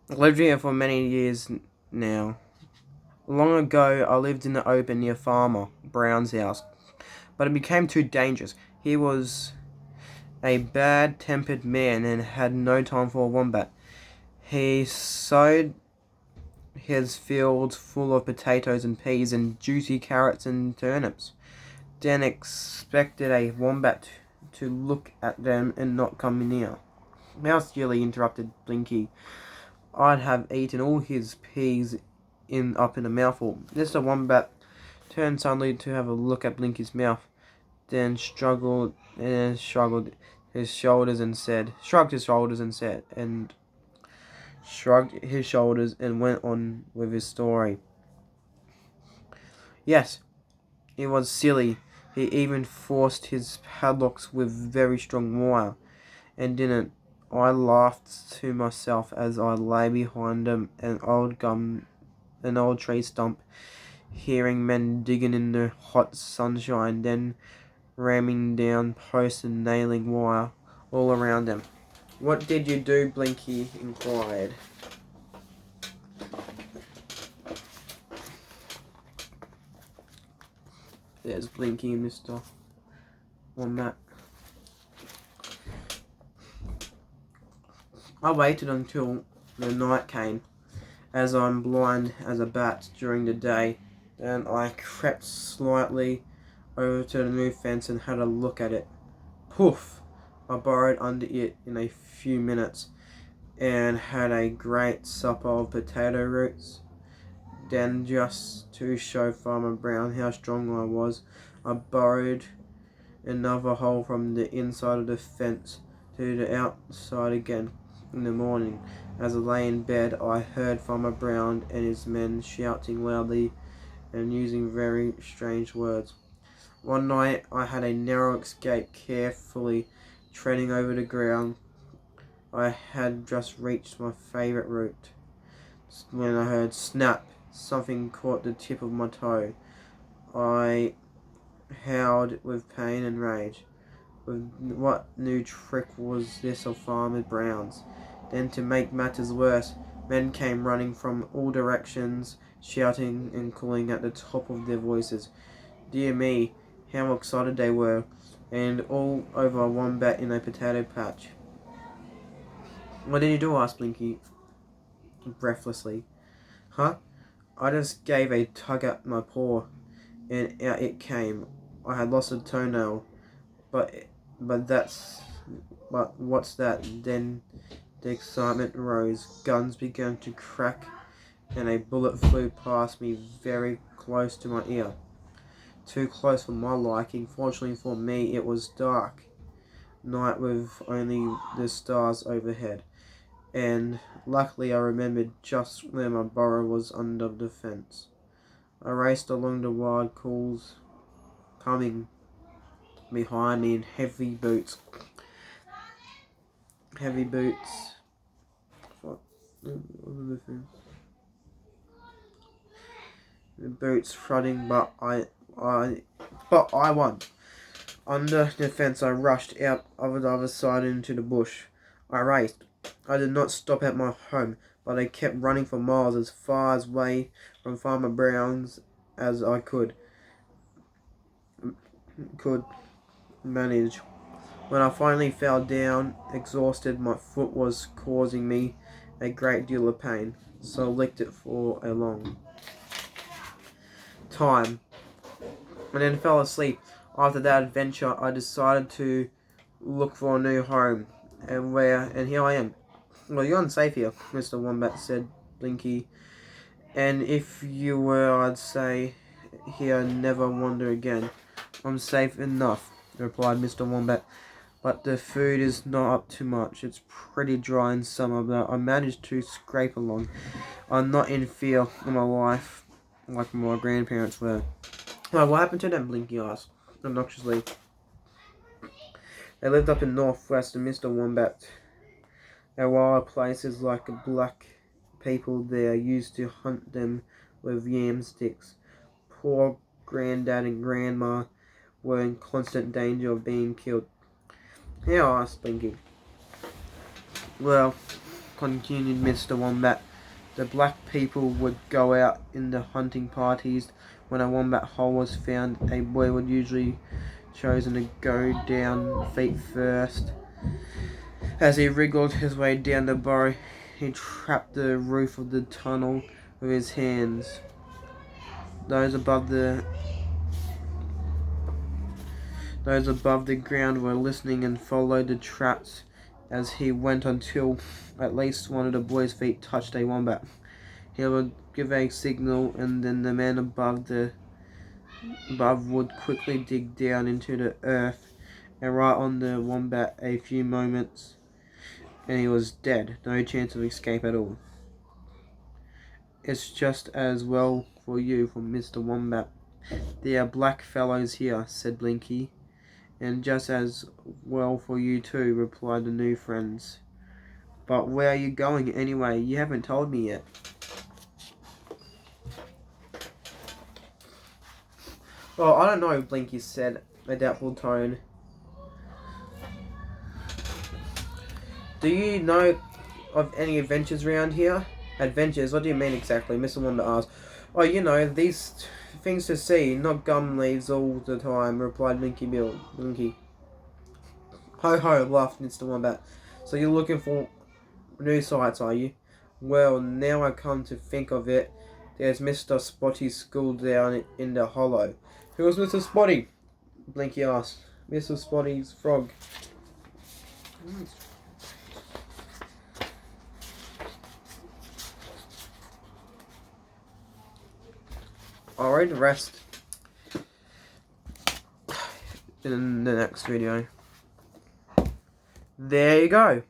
I lived here for many years now. Long ago, I lived in the open near Farmer Brown's house, but it became too dangerous. He was a bad-tempered man and had no time for a wombat. He sowed his fields full of potatoes and peas and juicy carrots and turnips, then expected a wombat to look at them and not come near. How silly, interrupted Blinky. I'd have eaten all his peas up in a mouthful. Mr. Wombat turned suddenly to have a look at Blinky's mouth, then shrugged his shoulders and went on with his story. Yes, it was silly. He even forced his padlocks with very strong wire, and didn't. I laughed to myself as I lay behind an old tree stump, hearing men digging in the hot sunshine, then ramming down posts and nailing wire all around them. What did you do? Blinky inquired. There's Blinky and Mr. Wombat. I waited until the night came, as I'm blind as a bat during the day. Then I crept slightly over to the new fence and had a look at it. Poof! I burrowed under it in a few minutes and had a great supper of potato roots. Then, just to show Farmer Brown how strong I was, I burrowed another hole from the inside of the fence to the outside again. In the morning, as I lay in bed, I heard Farmer Brown and his men shouting loudly and using very strange words. One night I had a narrow escape, carefully treading over the ground. I had just reached my favourite route when I heard snap. Something caught the tip of my toe. I howled with pain and rage. What new trick was this of Farmer Brown's? Then, to make matters worse, men came running from all directions, shouting and calling at the top of their voices. Dear me, how excited they were, and all over a wombat in a potato patch. What did you do? Asked Blinky breathlessly. Huh? I just gave a tug at my paw, and out it came. I had lost a toenail, but what's that? Then the excitement rose. Guns began to crack, and a bullet flew past me very close to my ear. Too close for my liking. Fortunately for me, it was dark night with only the stars overhead, and luckily I remembered just where my burrow was under the fence. I raced along the wild calls coming behind me in heavy boots. What? The boots thudding, but I won. Under the fence, I rushed out of the other side into the bush. I raced. I did not stop at my home, but I kept running for miles, as far away from Farmer Brown's as I could manage. When I finally fell down, exhausted, my foot was causing me a great deal of pain, so I licked it for a long time, and then fell asleep. After that adventure, I decided to look for a new home, and here I am. Well, you're unsafe here, Mr. Wombat, said Blinky, and if you were, I'd say here, never wander again. I'm safe enough, replied Mr. Wombat, but the food is not up to much. It's pretty dry in summer, but I managed to scrape along. I'm not in fear of my life like my grandparents were. Well, what happened to them? Blinky asked obnoxiously. They lived up in northwest, and Mr. Wombat. There were places like black people there used to hunt them with yam sticks. Poor Granddad and Grandma were in constant danger of being killed. How? Asked Blinky. Well, continued Mr. Wombat. The black people would go out in the hunting parties. When a wombat hole was found, a boy would usually chosen to go down feet first. As he wriggled his way down the burrow, he trapped the roof of the tunnel with his hands. Those above the ground were listening and followed the traps as he went until at least one of the boy's feet touched a wombat. He would give a signal, and then the man above would quickly dig down into the earth and right on the wombat a few moments, and he was dead. No chance of escape at all. It's just as well for you, from Mr. Wombat. There are black fellows here, said Blinky. And just as well for you too, replied the new friends. But where are you going anyway? You haven't told me yet. Well, I don't know, Blinky said, a doubtful tone. Do you know of any adventures around here? Adventures? What do you mean exactly? Mr. Wombat asked. Oh, you know, these things to see, not gum leaves all the time, replied Blinky. Ho ho, laughed Mr. Wombat. So you're looking for new sights, are you? Well, now I come to think of it, there's Mr. Spotty's school down in the hollow. Who was Mr. Spotty? Blinky asked. Mr. Spotty's frog. I'll read the rest in the next video. There you go.